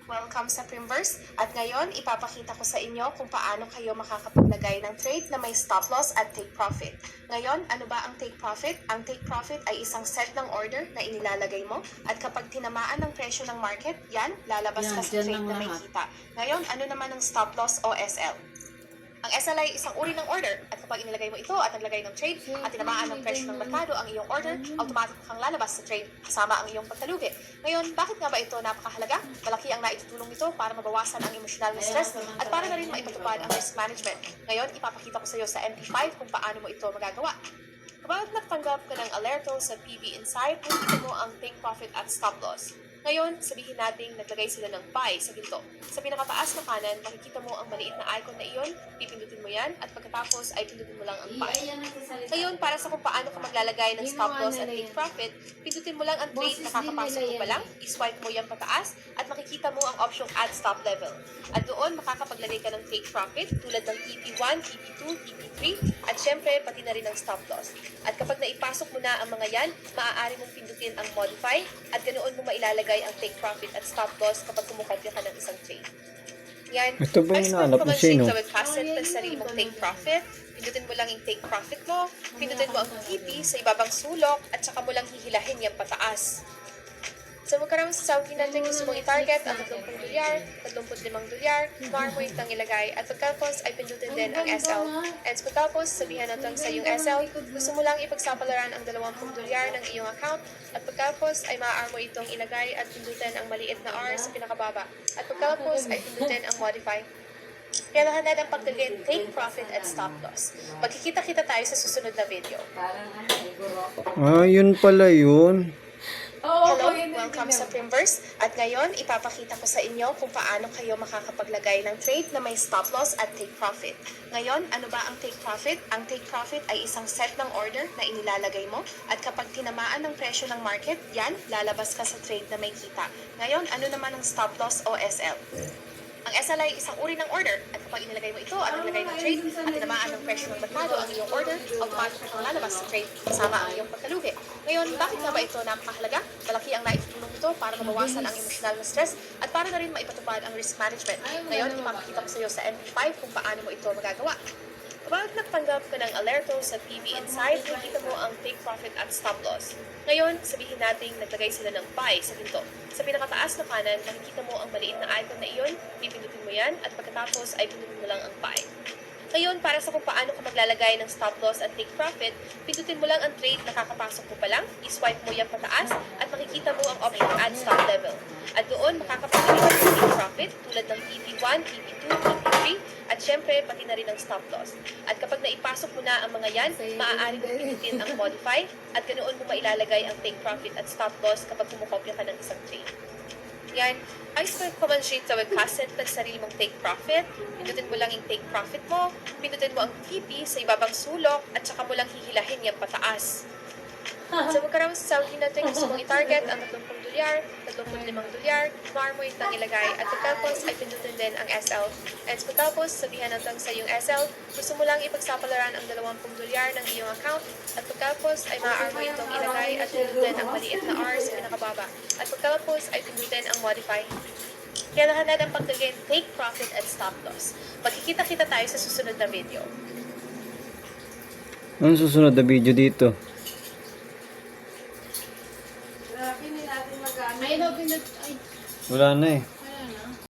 Welcome sa Primverse at ngayon ipapakita ko sa inyo kung paano kayo makakapaglagay ng trade na may stop loss at take profit. Ngayon, ano ba ang take profit? Ang take profit ay isang set ng order na inilalagay mo at kapag tinamaan ng presyo ng market, yan, lalabas ka sa trade na may kita. Ngayon, ano naman ang stop loss o SL? Ang SL ay isang uri ng order at kapag inilagay mo ito at naglagay ng trade at tinamaan ng presyo ng merkado ang iyong order, automatic kang lalabas sa trade kasama ang iyong pagkalugi. Ngayon, bakit nga ba ito napakahalaga? Malaki ang naitutulong nito para mabawasan ang emosyonal na stress at para na rin maipatupad ang risk management. Ngayon, ipapakita ko sa iyo sa MP5 kung paano mo ito magagawa. Kapag nagtanggap ka ng alerto sa PB Insight, makikita mo ang take profit at stop loss. Ngayon, sabihin natin naglagay sila ng buy sa ginto. Sa pinakataas na kanan, makikita mo ang maliit na icon na iyon, pipindutin mo yan, at pagkatapos ay pindutin mo lang ang buy. Ngayon, para sa kung paano ka maglalagay ng stop loss at take profit, pindutin mo lang ang trade na kakapasok mo pa lang, iswipe mo yan pataas, at makikita mo ang option add stop level. At doon, makakapaglagay ka ng take profit tulad ng TP1, TP2, TP3, at syempre, pati na rin ang stop loss. At kapag naipasok mo na ang mga yan, maaari mong pindutin ang modify, at ganoon mo mailalagay ang take profit at stop loss kapag kumukopya ka ng isang trade. Yan. Ito ba yung nahanap mo sino? Sa webcasset ng sarili mong take profit, pindutin mo lang yung take profit mo, pindutin mo ang TP sa ibabang sulok, at saka mo lang hihilahin yung pataas. Sa magkaroon sa Saudi natin, gusto mong i-target ang 30 dolyar, 35 dolyar, maaari mo itang ilagay, at pagkatapos ay pindutin din ang SL. And pagkatapos, sabihan natin sa iyong SL, gusto mo lang ipagsapalaran ang 20 dolyar ng iyong account, at pagkatapos ay maaari mo itong ilagay at pindutin ang maliit na R sa pinakababa. At pagkatapos ay pindutin ang modify. Kaya lahat ang pagdagay take profit at stop loss. Magkikita-kita tayo sa susunod na video. Yun pala yun. Hello, welcome sa Primverse at ngayon ipapakita ko sa inyo kung paano kayo makakapaglagay ng trade na may stop loss at take profit. Ngayon, ano ba ang take profit? Ang take profit ay isang set ng order na inilalagay mo at kapag tinamaan ng presyo ng market, yan, lalabas ka sa trade na may kita. Ngayon, ano naman ang stop loss o SL? Ang SL ay isang uri ng order at kapag inilagay mo ito at naglagay ng trade at tinamaan ng presyo ng merkado ang iyong order, automatic kang lalabas sa trade kasama ang iyong pagkalugi. Ngayon, bakit nga ba ito napakahalaga? Malaki ang naitutulong ito para mabawasan ang emosyonal na stress at para na rin maipatupad ang risk management. Ngayon, ipapakita ko sa iyo sa MP5 kung paano mo ito magagawa. Kapag nagtanggap ka ng alerto sa PB Insight, makikita mo ang take profit at stop loss. Ngayon, sabihin natin naglagay sila ng buy sa ginto. Sa pinakataas na kanan, makikita mo ang maliit na icon na iyon, pipindutin mo yan, at pagkatapos ay pindutin mo lang ang buy. Ngayon, para sa kung paano ka maglalagay ng stop loss at take profit, pindutin mo lang ang trade na kakapasok mo pa lang, iswipe mo yan pataas, at makikita mo ang option add stop level. At doon, makakapaglagay ka ng take profit tulad ng TP1, TP2, TP3, at syempre, pati na rin ang stop loss. At kapag naipasok mo na ang mga yan, maaari mong pindutin ang modify, at ganoon mo mailalagay ang take profit at stop loss kapag kumukopya ka ng isang trade. Yan. Ayos ko command sheet sa webcasset ng sarili mong take profit. Pindutin mo lang yung take profit mo. Pindutin mo ang TP sa ibabang sulok at saka mo lang hihilahin yung pataas. Sa magkaroon sa Saudi natin, gusto mong i-target ang 30 dolyar, 35 dolyar, maaari mo itang ilagay at pagkatapos ay pindutin din ang SL. And pagkatapos, sabihan natin sa iyong SL, gusto mo lang ipagsapalaran ang 20 dolyar ng iyong account at pagkatapos ay maaari mo itong ilagay at pindutin ang maliit na R sa pinakababa. At pagkatapos ay pindutin ang modify. Kaya lahat ang pagdagay take profit at stop loss. Magkikita-kita tayo sa susunod na video. Anong susunod na video dito? May Wala na eh.